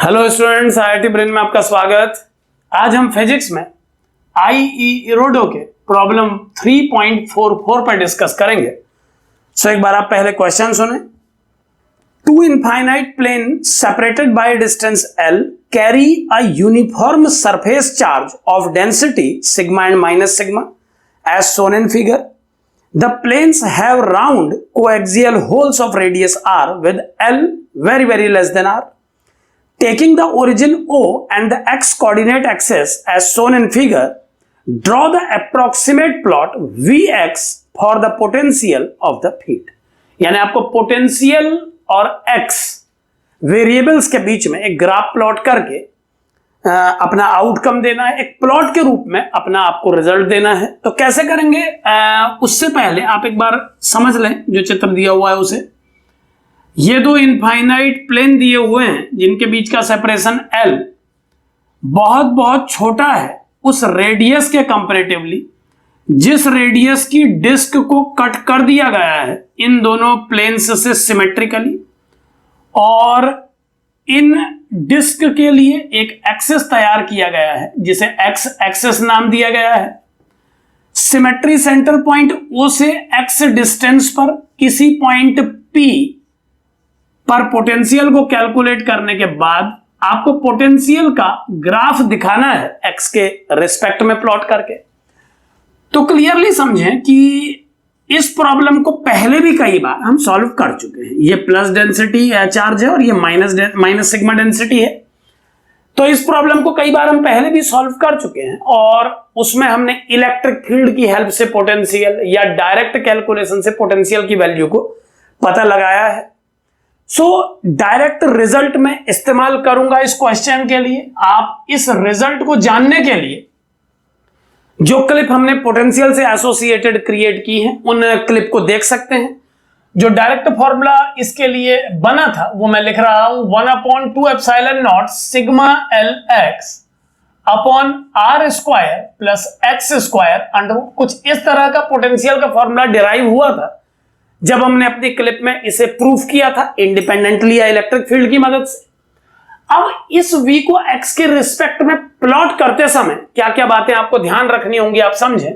Hello students, IIT brain में आपका स्वागत। आज हम फिजिक्स में आईई इरोडो के प्रॉब्लम 3.44 पर डिस्कस करेंगे। एक बार आप पहले क्वेश्चन सुने। Two infinite plane separated by distance L carry a uniform surface charge of density sigma and minus sigma as shown in figure. The planes have round coaxial holes of radius r with L very less than r. Taking the origin O and the x coordinate axis as shown in figure, draw the approximate plot Vx for the potential of the field. यानी आपको potential और x variables के बीच में एक graph plot करके अपना outcome देना है, एक प्लॉट के रूप में अपना आपको रिजल्ट देना है। तो कैसे करेंगे उससे पहले आप एक बार समझ लें जो चित्र दिया हुआ है उसे। ये दो इनफाइनाइट प्लेन दिए हुए हैं जिनके बीच का सेपरेशन L बहुत छोटा है उस रेडियस के कंपैरेटिवली जिस रेडियस की डिस्क को कट कर दिया गया है इन दोनों प्लेन्स से सिमेट्रिकली, और इन डिस्क के लिए एक एक्सिस तैयार किया गया है जिसे एक्स एक्सिस नाम दिया गया है। सिमेट्री सेंटर पॉइंट O से x डिस्टेंस पर किसी पॉइंट P पर पोटेंशियल को कैलकुलेट करने के बाद आपको पोटेंशियल का ग्राफ दिखाना है x के रिस्पेक्ट में प्लॉट करके। तो क्लियरली समझें कि इस प्रॉब्लम को पहले भी कई बार हम सॉल्व कर चुके हैं। ये प्लस डेंसिटी चार्ज है और ये माइनस सिग्मा डेंसिटी है। तो इस प्रॉब्लम को कई बार हम पहले भी सॉल्व कर चुके हैं और उसमें हमने इलेक्ट्रिक फील्ड की हेल्प से पोटेंशियल या डायरेक्ट कैलकुलेशन से पोटेंशियल की वैल्यू को पता लगाया है। डायरेक्ट रिजल्ट में इस्तेमाल करूंगा इस क्वेश्चन के लिए। आप इस रिजल्ट को जानने के लिए जो क्लिप हमने पोटेंशियल से एसोसिएटेड क्रिएट की है उन क्लिप को देख सकते हैं। जो डायरेक्ट फॉर्मूला इसके लिए बना था वो मैं लिख रहा हूं 1/2 epsilon naught sigma L X upon R square plus X square under. कुछ इस तरह का पोटेंशियल का फॉर्मूला डिराइव हुआ था जब हमने अपनी क्लिप में इसे प्रूफ किया था इंडिपेंडेंटली या इलेक्ट्रिक फील्ड की मदद से। अब इस v को x के रिस्पेक्ट में प्लॉट करते समय क्या क्या बातें आपको ध्यान रखनी होंगी आप समझें।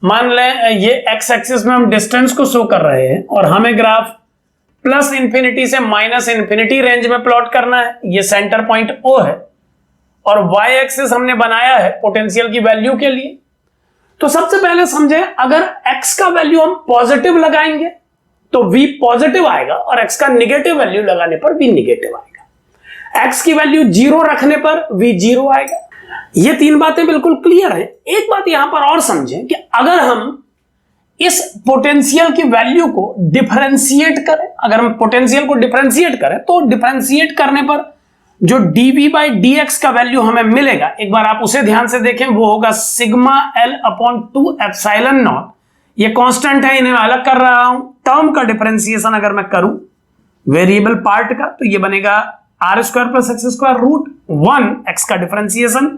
मान लें ये x एक्सिस में हम डिस्टेंस को शो कर रहे हैं और हमें ग्राफ प्लस इंफिनिटी से माइनस इंफिनिटी रेंज में प्लॉट करना है। ये सेंटर पॉइंट O है और y एक्सिस हमने बनाया है पोटेंशियल की वैल्यू के लिए। तो सबसे पहले समझें, अगर x का वैल्यू हम पॉजिटिव लगाएंगे तो v पॉजिटिव आएगा और x का निगेटिव वैल्यू लगाने पर v निगेटिव आएगा। x की वैल्यू 0 रखने पर v 0 आएगा। ये तीन बातें बिल्कुल क्लियर हैं। एक बात यहां पर और समझें कि अगर हम इस पोटेंशियल की वैल्यू को डिफरेंशिएट करें, अगर हम पोटेंशियल को डिफरेंशिएट करें तो डिफरेंशिएट करने पर जो dv बाई dx का वैल्यू हमें मिलेगा, एक बार आप उसे ध्यान से देखें, वो होगा sigma l upon 2 epsilon not. ये कांस्टेंट है, इन्हें अलग कर रहा हूं। टर्म का डिफरेंशिएशन अगर मैं करूं वेरिएबल पार्ट का तो ये बनेगा R square plus X square root 1 X का डिफरेंशिएशन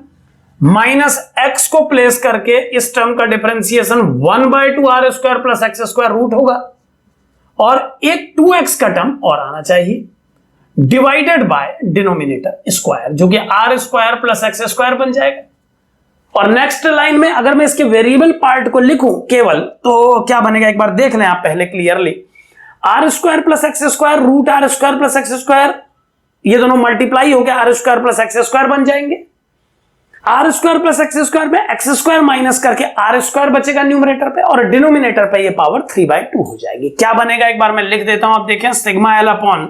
माइनस एक्स को प्लेस करके इस टर्म का differentiation 1/2 R square plus X square root होगा और एक 2x का टर्म और आना चाहिए डिवाइडेड बाय डिनोमिनेटर स्क्वायर जो कि R square plus X square बन जाएगा। और नेक्स्ट लाइन में अगर मैं इसके वेरिएबल पार्ट को लिखूं केवल तो क्या बनेगा एक बार देख लें आप पहले clearly. R square plus X square root R square plus X square, ये दोनों मल्टीप्लाई होकर R square plus X square बन जाएंगे। R square plus X square में एक्स स्क्वायर माइनस करके आर स्क्वायर बचेगा न्यूमरेटर पे और डिनोमिनेटर पे ये पावर 3/2 हो जाएगी। क्या बनेगा एक बार मैं लिख देता हूं, आप देखें, sigma L upon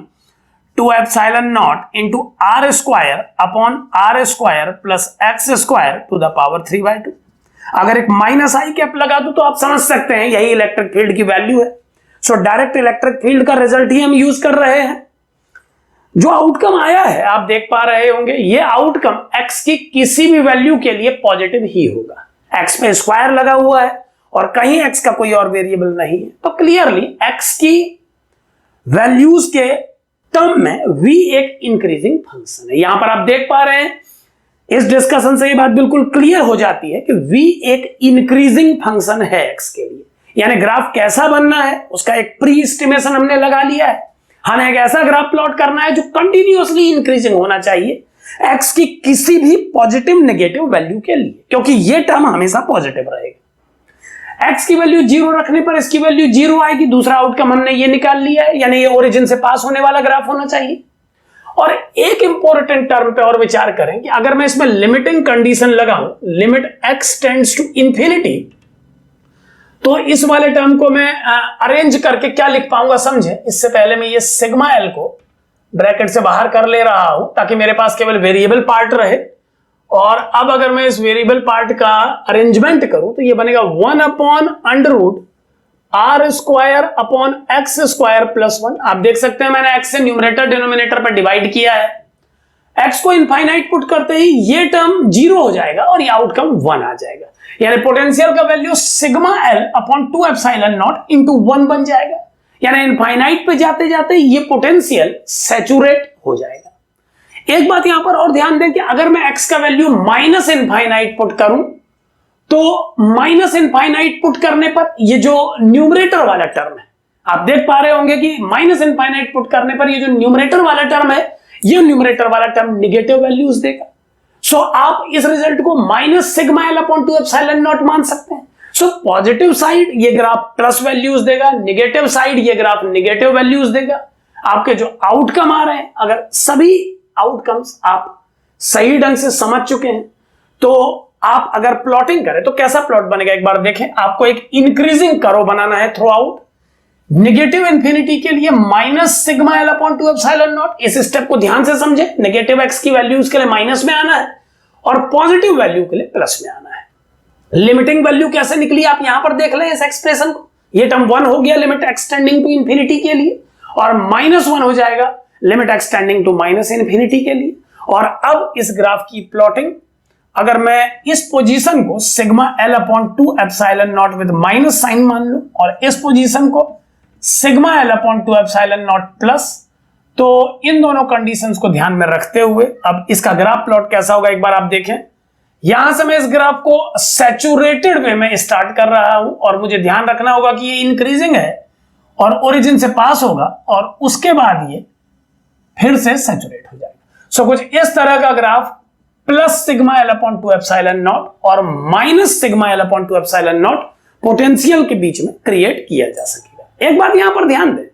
2 epsilon naught into R square upon R square plus X square to the power 3/2। अगर एक माइनस आई कैप लगा दूं तो आप समझ सकते हैं यही इलेक्ट्रिक फील्ड की वैल्यू है। डायरेक्ट इलेक्ट्रिक फील्ड का रिजल्ट ही हम यूज कर रहे हैं। जो आउटकम आया है आप देख पा रहे होंगे, ये आउटकम x की किसी भी वैल्यू के लिए पॉजिटिव ही होगा। x पे स्क्वायर लगा हुआ है और कहीं x का कोई और वेरिएबल नहीं है, तो क्लियरली x की वैल्यूज के टर्म में v एक इंक्रीजिंग फंक्शन है। यहां पर आप देख पा रहे हैं इस डिस्कशन से ये बात बिल्कुल क्लियर हो जाती है कि v एक इंक्रीजिंग फंक्शन है x के लिए। यानी ग्राफ कैसा बनना है उसका एक प्री एस्टिमेशन हमने लगा लिया है। हमें एक ऐसा ग्राफ प्लॉट करना है जो कंटिन्यूअसली इंक्रीजिंग होना चाहिए x की किसी भी पॉजिटिव नेगेटिव वैल्यू के लिए, क्योंकि ये टर्म हमेशा पॉजिटिव रहेगा। x की वैल्यू 0 रखने पर इसकी वैल्यू 0 आएगी, दूसरा आउटकम हमने ये निकाल लिया है, यानी ये ओरिजिन से पास होने वाला ग्राफ होना चाहिए। और एक इंपॉर्टेंट टर्म पे और विचार करें कि अगर मैं इसमें लिमिटिंग कंडीशन लगाऊं, limit x tends to infinity, तो इस वाले टर्म को मैं अरेंज करके क्या लिख पाऊंगा समझे। इससे पहले मैं ये सिग्मा एल को ब्रैकेट से बाहर कर ले रहा हूं ताकि मेरे पास केवल वेरिएबल पार्ट रहे। और अब अगर मैं इस वेरिएबल पार्ट का अरेंजमेंट करूं तो ये बनेगा 1 upon under root R square upon X square plus 1। आप देख सकते हैं मैंने एक्स से न्यूमरेटर डिनोमिनेटर पर डिवाइड किया है। एक्स को इनफाइनाइट पुट करते ही ये टर्म 0 हो जाएगा और ये आउटकम 1 आ जाएगा, यानी पोटेंशियल का value sigma L upon 2 epsilon naught into 1 बन जाएगा। यानी इनफाइनाइट पे जाते जाते ये पोटेंशियल सैचुरेट हो जाएगा। एक बात यहां पर और ध्यान दें कि अगर मैं x का वैल्यू माइनस इनफाइनाइट पुट करूं तो माइनस इनफाइनाइट पुट करने पर ये जो न्यूमरेटर वाला टर्म है, आप देख पा रहे होंगे कि माइनस इनफाइनाइट पुट करने पर ये जो न्यूमरेटर वाला टर्म है, ये न्यूमरेटर वाला टर्म नेगेटिव वैल्यूज देगा। सो आप इस रिजल्ट को minus sigma L upon 2 epsilon not मान सकते हैं। सो पॉजिटिव साइड ये ग्राफ प्लस वैल्यूज देगा, नेगेटिव साइड ये ग्राफ नेगेटिव वैल्यूज देगा। आपके जो आउटकम आ रहे हैं, अगर सभी आउटकम्स आप सही ढंग से समझ चुके हैं तो आप अगर प्लॉटिंग करें तो कैसा प्लॉट बनेगा एक बार देखें। आपको एक इंक्रीजिंग कर्व बनाना है थ्रू आउट। नेगेटिव इंफिनिटी के लिए minus sigma L upon 2 epsilon not, इस स्टेप को ध्यान से समझे। नेगेटिव एक्स की वैल्यूज के लिए माइनस में आना है और पॉजिटिव वैल्यू के लिए प्लस में आना है। लिमिटिंग वैल्यू कैसे निकली आप यहां पर देख लें इस एक्सप्रेशन को। ये टर्म 1 हो गया लिमिट एक्सटेंडिंग टू इंफिनिटी के लिए, और -1 हो जाएगा limit extending to minus infinity के लिए। और अब इस ग्राफ की प्लॉटिंग, अगर मैं इस पोजीशन को sigma L upon 2 epsilon naught with minus sign मान लूं और इस पोजीशन को sigma L upon 2 epsilon naught plus, तो इन दोनों कंडीशंस को ध्यान में रखते हुए अब इसका ग्राफ प्लॉट कैसा होगा एक बार आप देखें। यहां से मैं इस ग्राफ को सैचुरेटेड वे में स्टार्ट कर रहा हूं और मुझे ध्यान रखना होगा कि ये इंक्रीजिंग है और ओरिजिन से पास होगा और उसके बाद ये फिर से सैचुरेट हो जाएगा। सो कुछ इस तरह का graph plus sigma L upon 2 epsilon naught और minus sigma L upon 2 epsilon naught potential के बीच में क्रिएट किया जा सकेगा। एक बात यहां पर ध्यान दें,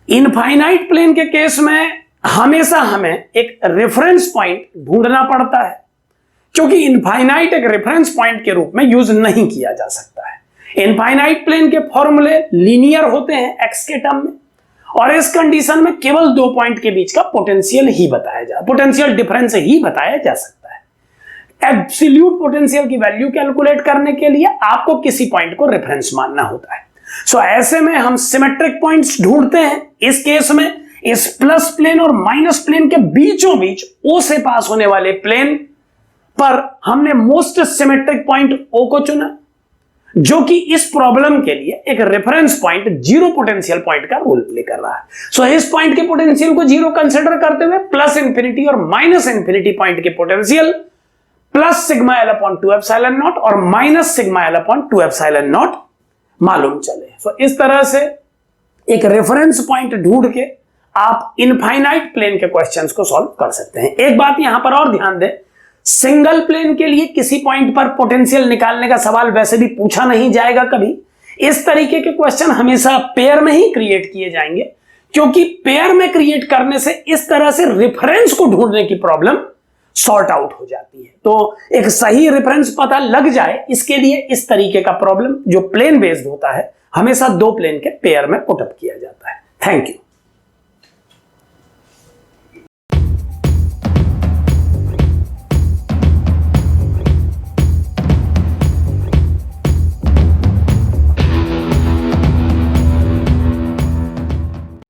इनफाइनाइट प्लेन के केस में हमेशा हमें एक रेफरेंस पॉइंट ढूंढना पड़ता है, क्योंकि इनफाइनाइट एक रेफरेंस पॉइंट के रूप में यूज नहीं किया जा सकता है। इनफाइनाइट प्लेन के फॉर्मूले लीनियर होते हैं एक्स के टर्म में, और इस कंडीशन में केवल 2 पॉइंट के बीच का पोटेंशियल ही बताया जा पोटेंशियल डिफरेंस ही बताया जा सकता है। एब्सोल्यूट पोटेंशियल की वैल्यू कैलकुलेट करने के लिए आपको किसी पॉइंट को रेफरेंस मानना होता है। सो ऐसे में हम सिमेट्रिक पॉइंट्स ढूंढते हैं। इस केस में इस प्लस प्लेन और माइनस प्लेन के बीचों बीच ओ से पास होने वाले प्लेन पर हमने मोस्ट सिमेट्रिक पॉइंट ओ को चुना, जो कि इस प्रॉब्लम के लिए एक reference point zero potential point का रोल प्ले कर रहा है। सो इस पॉइंट के पोटेंशियल को जीरो कंसीडर करते हुए प्लस इंफिनिटी और माइनस इंफिनिटी पॉइंट के potential plus sigma L upon 2 epsilon naught और minus sigma L upon 2 epsilon naught मालूम चले। सो इस तरह से एक रेफरेंस पॉइंट ढूंढ के आप इनफाइनाइट प्लेन के क्वेश्चंस को सॉल्व कर सकते हैं। एक बात यहां पर और ध्यान दें, सिंगल प्लेन के लिए किसी पॉइंट पर पोटेंशियल निकालने का सवाल वैसे भी पूछा नहीं जाएगा कभी। इस तरीके के क्वेश्चन हमेशा पेयर में ही क्रिएट किए जाएंगे, क्योंकि पेयर में क्रिएट करने से इस तरह से रेफरेंस को ढूंढने की प्रॉब्लम सॉर्ट आउट हो जाती है। तो एक सही रेफरेंस पता लग जाए, इसके लिए इस तरीके का प्रॉब्लम जो प्लेन बेस्ड होता है हमेशा 2 प्लेन के पेयर में पुटअप किया जाता है। Thank you.